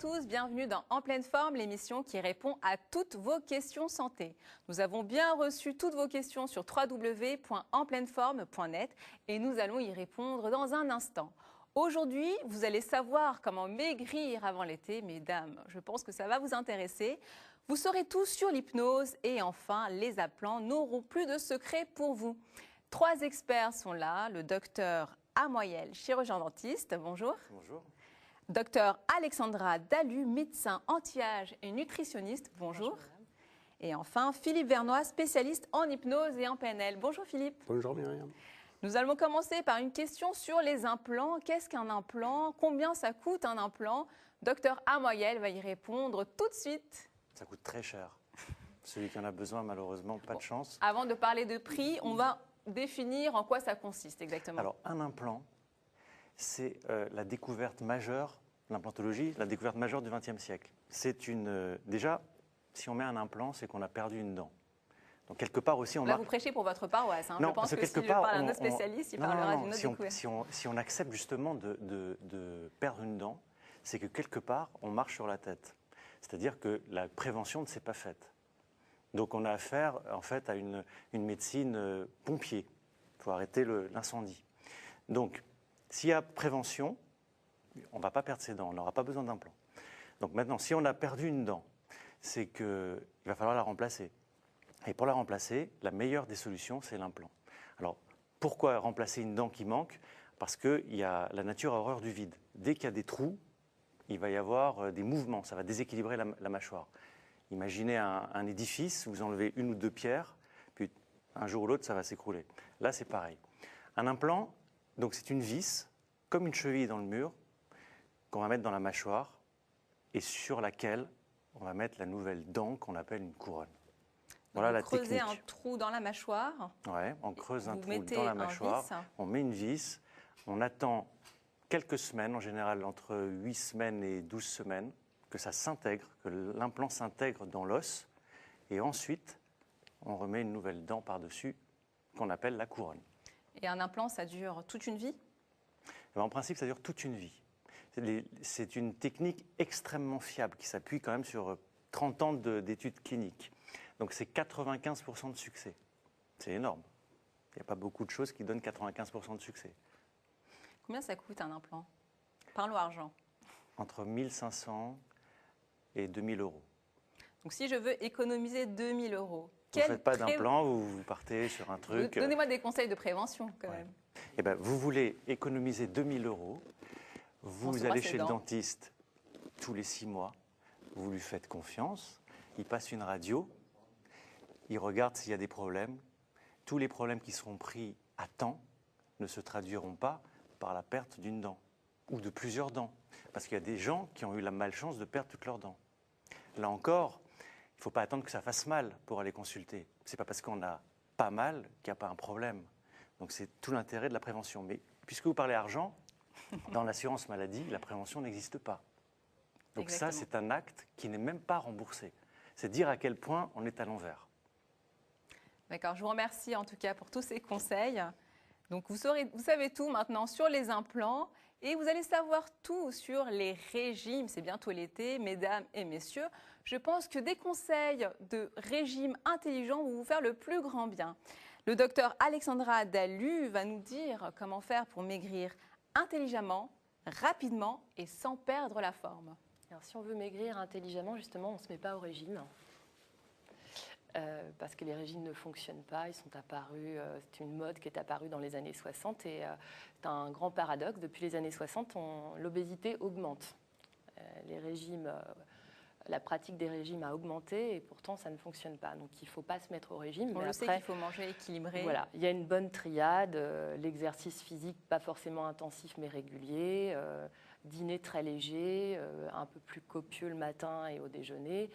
tous, bienvenue dans En pleine forme, l'émission qui répond à toutes vos questions santé. Nous avons bien reçu toutes vos questions sur www.enpleineforme.net et nous allons y répondre dans un instant. Aujourd'hui, vous allez savoir comment maigrir avant l'été, mesdames. Je pense que ça va vous intéresser. Vous saurez tout sur l'hypnose et enfin, les appelants n'auront plus de secrets pour vous. 3 experts sont là, le docteur Amoyel, chirurgien dentiste. Bonjour. Bonjour. Docteur Alexandra Dalu, médecin anti-âge et nutritionniste. Bonjour. Et enfin, Philippe Vernois, spécialiste en hypnose et en PNL. Bonjour Philippe. Bonjour Myriam. Nous allons commencer par une question sur les implants. Qu'est-ce qu'un implant? Combien ça coûte un implant? Docteur Amoyel va y répondre tout de suite. Ça coûte très cher. Celui qui en a besoin, malheureusement, pas de chance. Avant de parler de prix, on va définir en quoi ça consiste exactement. Alors, un implant, c'est la découverte majeure, l'implantologie, la découverte majeure du XXe siècle. C'est une... déjà, si on met un implant, c'est qu'on a perdu une dent. Donc, quelque part aussi, on Là, vous prêchez pour votre paroisse. Hein. Non, je pense que quelque si part, je parle à un spécialiste, il parlera d'une autre découverte. Si on accepte justement de perdre une dent, c'est que quelque part, on marche sur la tête. C'est-à-dire que la prévention ne s'est pas faite. Donc, on a affaire, en fait, à une médecine pompier. Il faut arrêter l'incendie. Donc, s'il y a prévention, on ne va pas perdre ses dents, on n'aura pas besoin d'implant. Donc maintenant, si on a perdu une dent, c'est qu'il va falloir la remplacer. Et pour la remplacer, la meilleure des solutions, c'est l'implant. Alors, pourquoi remplacer une dent qui manque? Parce que la nature a horreur du vide. Dès qu'il y a des trous, il va y avoir des mouvements, ça va déséquilibrer la mâchoire. Imaginez un édifice, vous enlevez une ou deux pierres, puis un jour ou l'autre, ça va s'écrouler. Là, c'est pareil. Un implant, donc c'est une vis, comme une cheville dans le mur, qu'on va mettre dans la mâchoire et sur laquelle on va mettre la nouvelle dent qu'on appelle une couronne. Voilà la technique. Vous creusez un trou dans la mâchoire. Ouais, on creuse un trou dans la mâchoire, on met une vis, on attend quelques semaines, en général entre 8 semaines et 12 semaines, que ça s'intègre, que l'implant s'intègre dans l'os, et ensuite on remet une nouvelle dent par-dessus qu'on appelle la couronne. Et un implant, ça dure toute une vie? En principe, ça dure toute une vie. C'est une technique extrêmement fiable qui s'appuie quand même sur 30 ans d'études cliniques. Donc c'est 95% de succès. C'est énorme. Il n'y a pas beaucoup de choses qui donnent 95% de succès. Combien ça coûte un implant? Parlons argent. Entre 1 500 et 2 000 euros. Donc si je veux économiser 2 000 euros, vous ne faites pas d'implant, vous partez sur un truc... Donnez-moi des conseils de prévention quand même. Eh ben, vous voulez économiser 2 000 euros, vous allez chez le dentiste tous les 6 mois, vous lui faites confiance, il passe une radio, il regarde s'il y a des problèmes. Tous les problèmes qui seront pris à temps ne se traduiront pas par la perte d'une dent ou de plusieurs dents. Parce qu'il y a des gens qui ont eu la malchance de perdre toutes leurs dents. Là encore, il ne faut pas attendre que ça fasse mal pour aller consulter. Ce n'est pas parce qu'on n'a pas mal qu'il n'y a pas un problème. Donc c'est tout l'intérêt de la prévention. Mais puisque vous parlez argent, dans l'assurance maladie, la prévention n'existe pas. Donc ça, c'est un acte qui n'est même pas remboursé. C'est dire à quel point on est à l'envers. D'accord, je vous remercie en tout cas pour tous ces conseils. Donc vous savez tout maintenant sur les implants et vous allez savoir tout sur les régimes. C'est bientôt l'été, mesdames et messieurs. Je pense que des conseils de régime intelligent vont vous faire le plus grand bien. Le docteur Alexandra Dalu va nous dire comment faire pour maigrir intelligemment, rapidement et sans perdre la forme. Alors, si on veut maigrir intelligemment, justement, on ne se met pas au régime. Parce que les régimes ne fonctionnent pas, ils sont apparus, c'est une mode qui est apparue dans les années 60 et c'est un grand paradoxe. Depuis les années 60, l'obésité augmente. Les régimes, la pratique des régimes a augmenté et pourtant ça ne fonctionne pas. Donc il ne faut pas se mettre au régime. On le sait qu'il faut manger équilibré. Voilà, il y a une bonne triade, l'exercice physique pas forcément intensif mais régulier, dîner très léger, un peu plus copieux le matin et au déjeuner,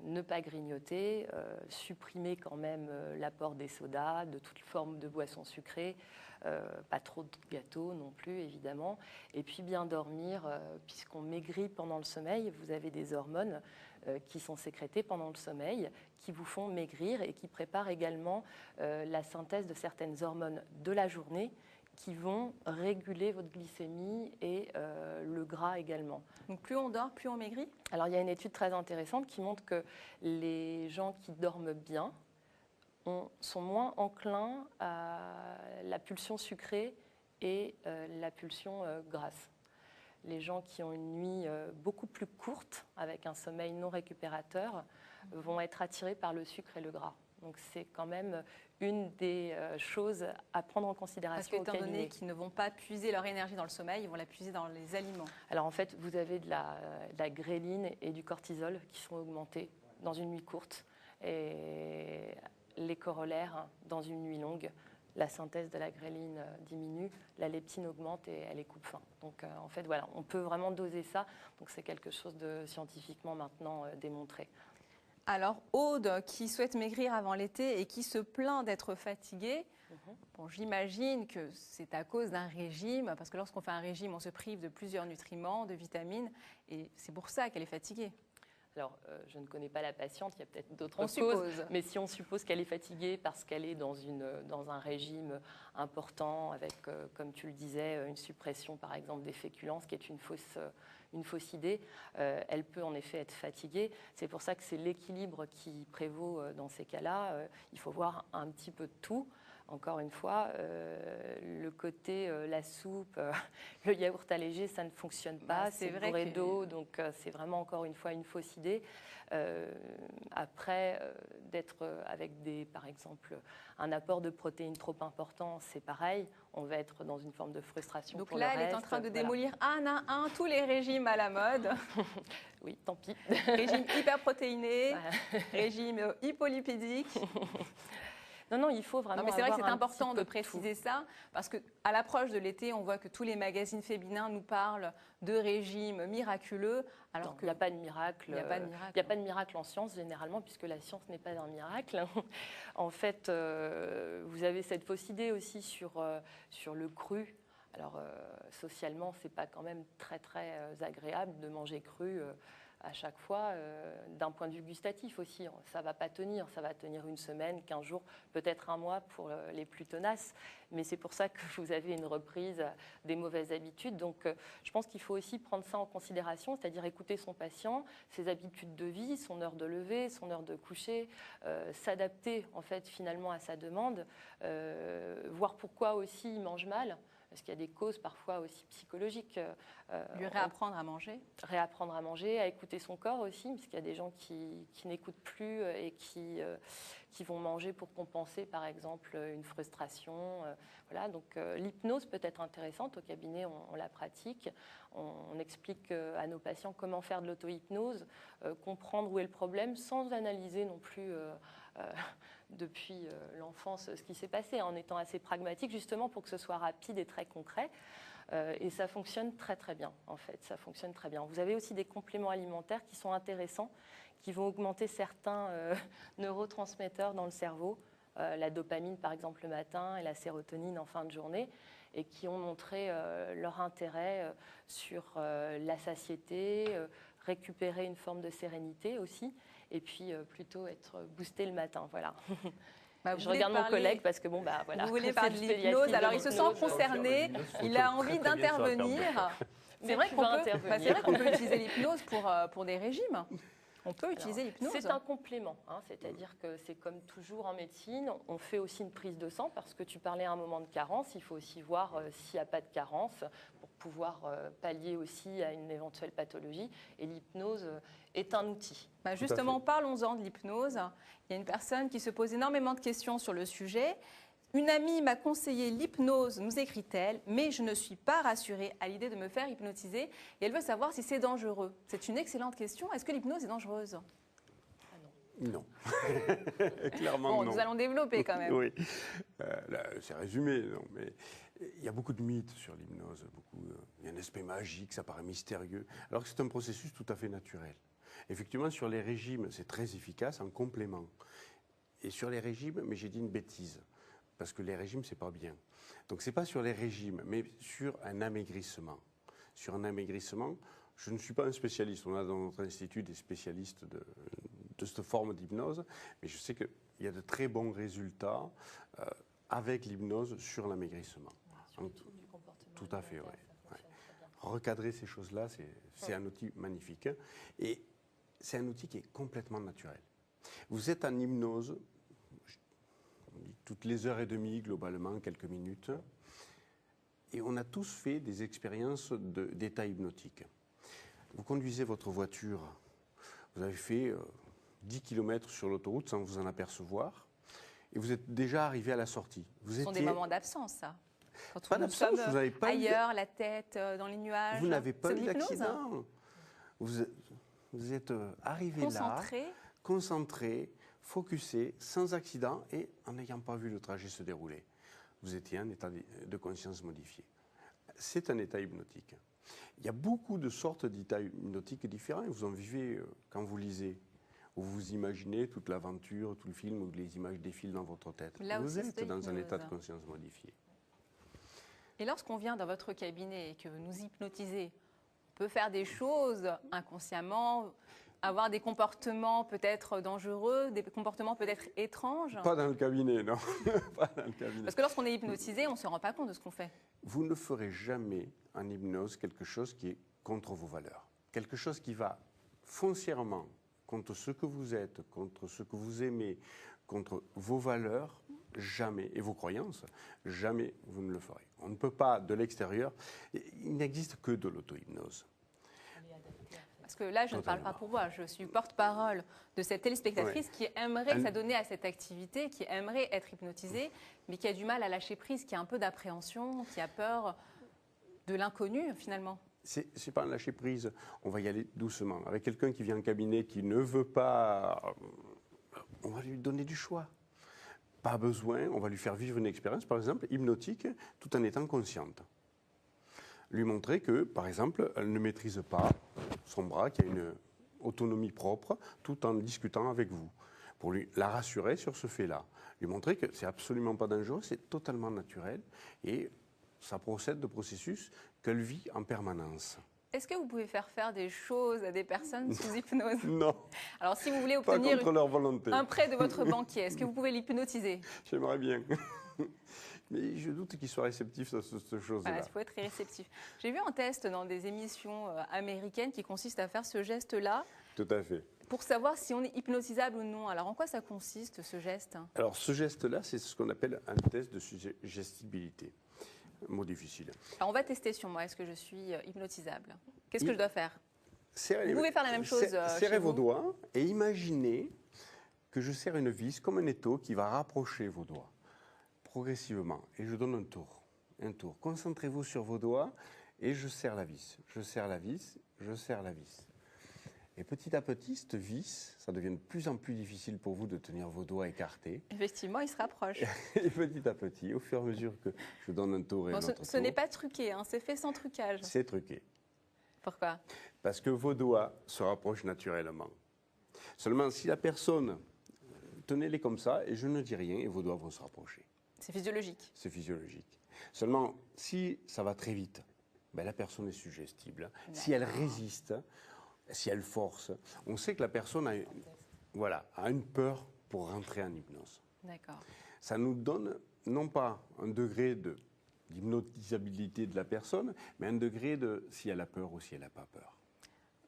ne pas grignoter, supprimer quand même l'apport des sodas, de toute forme de boissons sucrées, pas trop de gâteaux non plus évidemment, et puis bien dormir, puisqu'on maigrit pendant le sommeil, vous avez des hormones qui sont sécrétées pendant le sommeil, qui vous font maigrir et qui préparent également la synthèse de certaines hormones de la journée qui vont réguler votre glycémie et le gras également. Donc plus on dort, plus on maigrit? Alors il y a une étude très intéressante qui montre que les gens qui dorment bien sont moins enclins à la pulsion sucrée et la pulsion grasse. Les gens qui ont une nuit beaucoup plus courte, avec un sommeil non récupérateur, vont être attirés par le sucre et le gras. Donc c'est quand même une des choses à prendre en considération au Parce qu'étant cabinet. donné qu'ils ne vont pas puiser leur énergie dans le sommeil, ils vont la puiser dans les aliments. Alors en fait, vous avez de la gréline et du cortisol qui sont augmentés dans une nuit courte. Et les corollaires, dans une nuit longue, la synthèse de la gréline diminue, la leptine augmente et elle est coupe-faim. Donc en fait, voilà, on peut vraiment doser ça. Donc c'est quelque chose de scientifiquement maintenant démontré. Alors, Aude, qui souhaite maigrir avant l'été et qui se plaint d'être fatiguée, bon, j'imagine que c'est à cause d'un régime, parce que lorsqu'on fait un régime, on se prive de plusieurs nutriments, de vitamines, et c'est pour ça qu'elle est fatiguée. Alors, je ne connais pas la patiente, il y a peut-être d'autres On causes, suppose. mais si on suppose qu'elle est fatiguée parce qu'elle est dans un régime important, avec, comme tu le disais, une suppression, par exemple, des féculents, ce qui est une fausse idée, elle peut en effet être fatiguée. C'est pour ça que c'est l'équilibre qui prévaut dans ces cas-là. Il faut voir un petit peu de tout. Encore une fois, le côté la soupe, le yaourt allégé, ça ne fonctionne pas. C'est bourré d'eau, donc c'est vraiment encore une fois une fausse idée. Après, d'être avec par exemple, un apport de protéines trop important, c'est pareil. On va être dans une forme de frustration. Donc pour là, le elle est en train de démolir un à un tous les régimes à la mode. Oui, tant pis. Régime hyperprotéiné, régime hypolipidique. Non, il faut vraiment. Non, mais c'est vrai que c'est important de tout. préciser ça, parce qu'à l'approche de l'été, on voit que tous les magazines féminins nous parlent de régimes miraculeux. Alors Il n'y a pas de miracle. Il n'y a pas de miracle. Il n'y a pas de miracle en science, généralement, puisque la science n'est pas un miracle. En fait, vous avez cette fausse idée aussi sur le cru. Alors, socialement, ce n'est pas quand même très, très agréable de manger cru à chaque fois, d'un point de vue gustatif aussi. Ça ne va pas tenir, ça va tenir une semaine, 15 jours, peut-être un mois pour les plus tenaces. Mais c'est pour ça que vous avez une reprise des mauvaises habitudes. Donc je pense qu'il faut aussi prendre ça en considération, c'est-à-dire écouter son patient, ses habitudes de vie, son heure de lever, son heure de coucher, s'adapter en fait finalement à sa demande, voir pourquoi aussi il mange mal. Parce qu'il y a des causes parfois aussi psychologiques. Lui réapprendre à manger. Réapprendre à manger, à écouter son corps aussi, parce qu'il y a des gens qui n'écoutent plus et qui vont manger pour compenser, par exemple, une frustration. Voilà, donc l'hypnose peut être intéressante. Au cabinet, on la pratique. On explique à nos patients comment faire de l'auto-hypnose, comprendre où est le problème, sans analyser non plus depuis l'enfance ce qui s'est passé, en étant assez pragmatique justement pour que ce soit rapide et très concret. Et ça fonctionne très très bien en fait, ça fonctionne très bien. Vous avez aussi des compléments alimentaires qui sont intéressants, qui vont augmenter certains neurotransmetteurs dans le cerveau, la dopamine par exemple le matin et la sérotonine en fin de journée, et qui ont montré leur intérêt sur la satiété, récupérer une forme de sérénité aussi, et puis plutôt être boosté le matin, voilà. Bah, je regarde mon collègue parce que bon, bah voilà. Vous voulez parler de l'hypnose, alors il se sent concerné, il a envie d'intervenir. C'est vrai qu'on peut utiliser l'hypnose pour des régimes. On peut utiliser l'hypnose. C'est un complément, hein, c'est-à-dire que c'est comme toujours en médecine, on fait aussi une prise de sang parce que tu parlais à un moment de carence, il faut aussi voir s'il n'y a pas de carence pour pouvoir pallier aussi à une éventuelle pathologie, et l'hypnose est un outil. Bah justement, parlons-en de l'hypnose. Il y a une personne qui se pose énormément de questions sur le sujet. Une amie m'a conseillé l'hypnose, nous écrit-elle, mais je ne suis pas rassurée à l'idée de me faire hypnotiser et elle veut savoir si c'est dangereux. C'est une excellente question. Est-ce que l'hypnose est dangereuse? Non, clairement non. Nous allons développer quand même. Oui, c'est résumé, non, mais il y a beaucoup de mythes sur l'hypnose. Il y a un aspect magique, ça paraît mystérieux, alors que c'est un processus tout à fait naturel. Effectivement, sur les régimes, c'est très efficace, en complément. Et sur les régimes, mais j'ai dit une bêtise, parce que les régimes, c'est pas bien. Donc, c'est pas sur les régimes, mais sur un amaigrissement. Sur un amaigrissement, je ne suis pas un spécialiste. On a dans notre institut des spécialistes de cette forme d'hypnose, mais je sais qu'il y a de très bons résultats avec l'hypnose sur l'amaigrissement. Du comportement Tout à fait, alimentaire, oui. ça fonctionne très bien. Recadrer ces choses-là, c'est un outil magnifique. Et c'est un outil qui est complètement naturel. Vous êtes en hypnose, on dit toutes les heures et demie, globalement, quelques minutes. Et on a tous fait des expériences d'état hypnotique. Vous conduisez votre voiture, vous avez fait 10 km sur l'autoroute sans vous en apercevoir, et vous êtes déjà arrivé à la sortie. Ce sont des moments d'absence, ça. Quand Pas nous d'absence, sommes vous n'avez pas ailleurs, la tête dans les nuages. Vous n'avez pas C'est de eu l'hypnose. d'accident. Vous êtes arrivé Concentré. là, concentré, focusé, sans accident et en n'ayant pas vu le trajet se dérouler. Vous étiez en état de conscience modifié. C'est un état hypnotique. Il y a beaucoup de sortes d'états hypnotiques différents. Vous en vivez quand vous lisez, où vous imaginez toute l'aventure, tout le film, où les images défilent dans votre tête. Là Vous aussi, êtes c'est dans un hypnose. état de conscience modifié. Et lorsqu'on vient dans votre cabinet et que vous nous hypnotisez, on peut faire des choses inconsciemment, avoir des comportements peut-être dangereux, des comportements peut-être étranges. Pas dans le cabinet, non. Pas dans le cabinet. Parce que lorsqu'on est hypnotisé, on ne se rend pas compte de ce qu'on fait. Vous ne ferez jamais en hypnose quelque chose qui est contre vos valeurs. Quelque chose qui va foncièrement contre ce que vous êtes, contre ce que vous aimez, contre vos valeurs, jamais, et vos croyances, jamais vous ne le ferez. On ne peut pas, de l'extérieur, il n'existe que de l'auto-hypnose. Parce que là, je ne parle pas pour moi, je suis porte-parole de cette téléspectatrice qui aimerait s'adonner à cette activité, qui aimerait être hypnotisée, mais qui a du mal à lâcher prise, qui a un peu d'appréhension, qui a peur de l'inconnu finalement. C'est pas un lâcher prise, on va y aller doucement. Avec quelqu'un qui vient en cabinet, qui ne veut pas, on va lui donner du choix. Pas besoin, on va lui faire vivre une expérience, par exemple, hypnotique, tout en étant consciente. Lui montrer que, par exemple, elle ne maîtrise pas son bras, qu'il y a une autonomie propre, tout en discutant avec vous, pour la rassurer sur ce fait-là. Lui montrer que c'est absolument pas dangereux, c'est totalement naturel, et ça procède de processus qu'elle vit en permanence. Est-ce que vous pouvez faire des choses à des personnes sous hypnose? Non. Alors, si vous voulez Pas obtenir contre leur volonté. un prêt de votre banquier, est-ce que vous pouvez l'hypnotiser? J'aimerais bien. Mais je doute qu'il soit réceptif à cette chose-là. Voilà, il faut être très réceptif. J'ai vu un test dans des émissions américaines qui consiste à faire ce geste-là Tout à fait. pour savoir si on est hypnotisable ou non. Alors, en quoi ça consiste, ce geste? Alors, ce geste-là, c'est ce qu'on appelle un test de suggestibilité. Un mot difficile. Alors, on va tester sur moi. Est-ce que je suis hypnotisable? Qu'est-ce que je dois faire? Vous pouvez faire la même chose Serrez chez vos vous. doigts et imaginez que je serre une vis comme un étau qui va rapprocher vos doigts progressivement. Et je donne un tour. Un tour. Concentrez-vous sur vos doigts et je serre la vis. Je serre la vis, je serre la vis. Et petit à petit, cette vis, ça devient de plus en plus difficile pour vous de tenir vos doigts écartés. Effectivement, il se rapproche. Et petit à petit, au fur et à mesure que je donne un tour et Bon, un autre ce tour, n'est pas truqué, hein, c'est fait sans trucage. c'est truqué. Pourquoi? Parce que vos doigts se rapprochent naturellement. Seulement, si la personne, tenez-les comme ça et je ne dis rien et vos doigts vont se rapprocher. C'est physiologique. C'est physiologique. Seulement, si ça va très vite, ben, la personne est suggestible. Si elle résiste, si elle force, on sait que la personne a une peur pour rentrer en hypnose. D'accord. Ça nous donne non pas un degré d'hypnotisabilité de la personne, mais un degré de si elle a peur ou si elle n'a pas peur.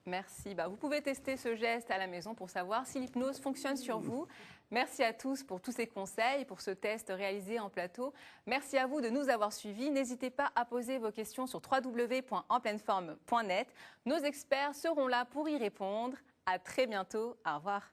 Merci. Vous pouvez tester ce geste à la maison pour savoir si l'hypnose fonctionne sur vous. Merci à tous pour tous ces conseils, pour ce test réalisé en plateau. Merci à vous de nous avoir suivis. N'hésitez pas à poser vos questions sur www.enpleineforme.net. Nos experts seront là pour y répondre. À très bientôt. Au revoir.